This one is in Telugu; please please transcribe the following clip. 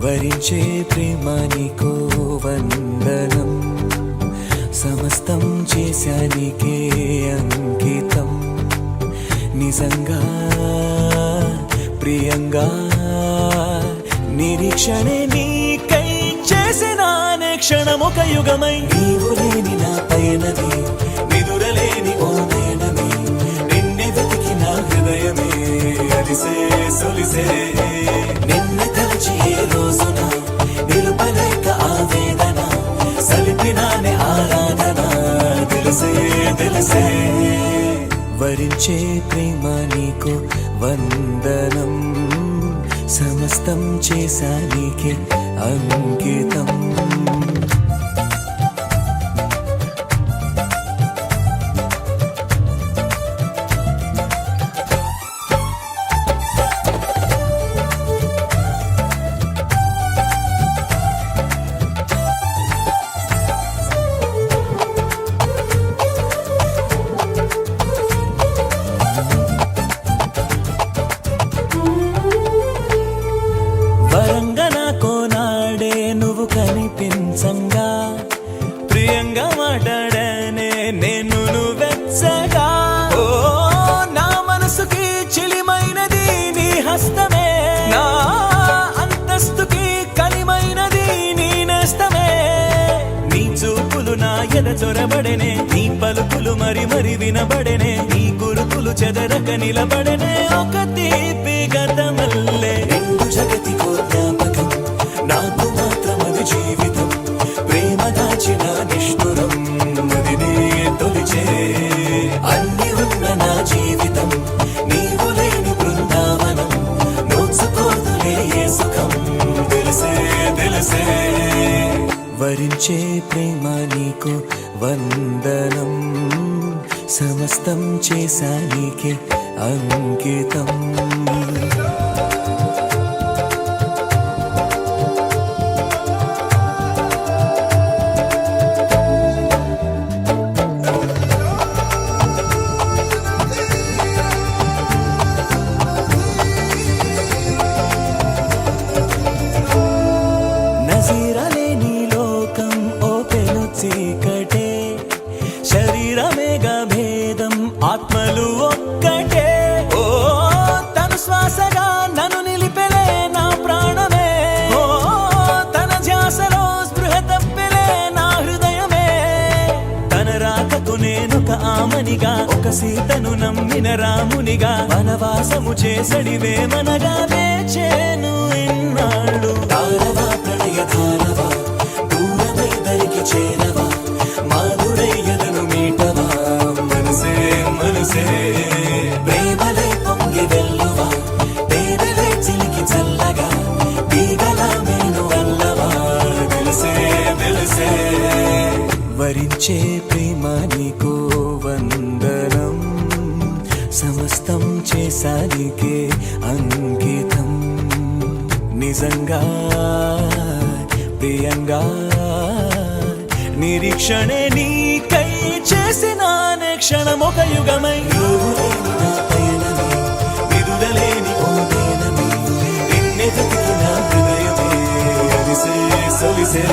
వరించే ప్రేమ నీకో వందనం, సమస్తం చేశానికే అంకితం. నిజంగా ప్రియంగా నిరీక్షణే నీకై చేసినానే క్షణమొక యుగమై. నీవు లేని నా పయనమే, నిదురలేని ఓ నయనమే, నిన్నే వెతికి నా హృదయమే అలిసే సొలిసే. నిన్న తలచి ఏ రోజున నిలుపలేక ఆవేదన, సలిపినానే ఆరాధన తెలిసే తెలిసే. వరించే ప్రేమ నీకు వందనం, సమస్తం చేశానికే అంకితం. వరంగా నాకో నాడే నువ్వు కనిపించంగా, ప్రియంగా మాట్లాడానే నేను నువ్వెచ్చగా. ఓ నా మనసుకి చిలిమైనది నీ హస్తమే, నా అంతస్తుకి కలిమైనది నీ నేస్తమే. నీ చూపులు నా ఎద చొరబడెనే, నీ పలుకులు మరి మరి వినబడెనే, నీ గురుకులు చెదరక నిలబడెనే ఒక తీపి గతమల్లే. జగతికో జ్ఞాపకం, నాకు మాత్రమది జీవితం, ప్రేమ దాచిన నిష్ఠురం మదినే తొలిచే. అన్ని ఉన్న నా జీవితం నీవు లేని బృందావనం, నోచుకోదులే ఏ సుఖం తెలిసే తెలిసే. వరించే ప్రేమ నీకు వందనం, సమస్తం చేశానికే అంకితం. నజీరలేని లోకం ఓ పెను చీకటే, శరీరమేగా భేదం ఆత్మలు ఒక్కటే. ఓ తను శ్వాసగా నన్ను నిలిపెలే నా ప్రాణమే, ఓ తన ధ్యాసలో స్పృహ తప్పెలే నా హృదయమే. తన రాకకు నేనొక ఆమనిగా, ఒక సీతను నమ్మిన రామునిగా, వనవాసము చేసడివే మనగా వేచేను ఇన్నాళ్ళు. తారవా ప్రణయధారవా, దూరమై దరికి చేరవా, మాధురయ్యదను మీటవా మనసే మనసే. ప్రేమలే పొంగి వెల్లువా, పేదలే చిలికి చల్లగా, తీగలా మేను అల్లవా తెలిసే తెలిసే. వరించే ప్రేమ నీకు వందనం, సమస్తం చేశానికే అంకితం. నిజంగా ప్రియంగా నిరీక్షణే నీకై చేసినానే క్షణమొక యుగమై. నీవు లేని నా పయనమే, నిదురలేని ఓ నయనమే, నిన్నే వెతికి నా హృదయమే అలిసే సొలిసే.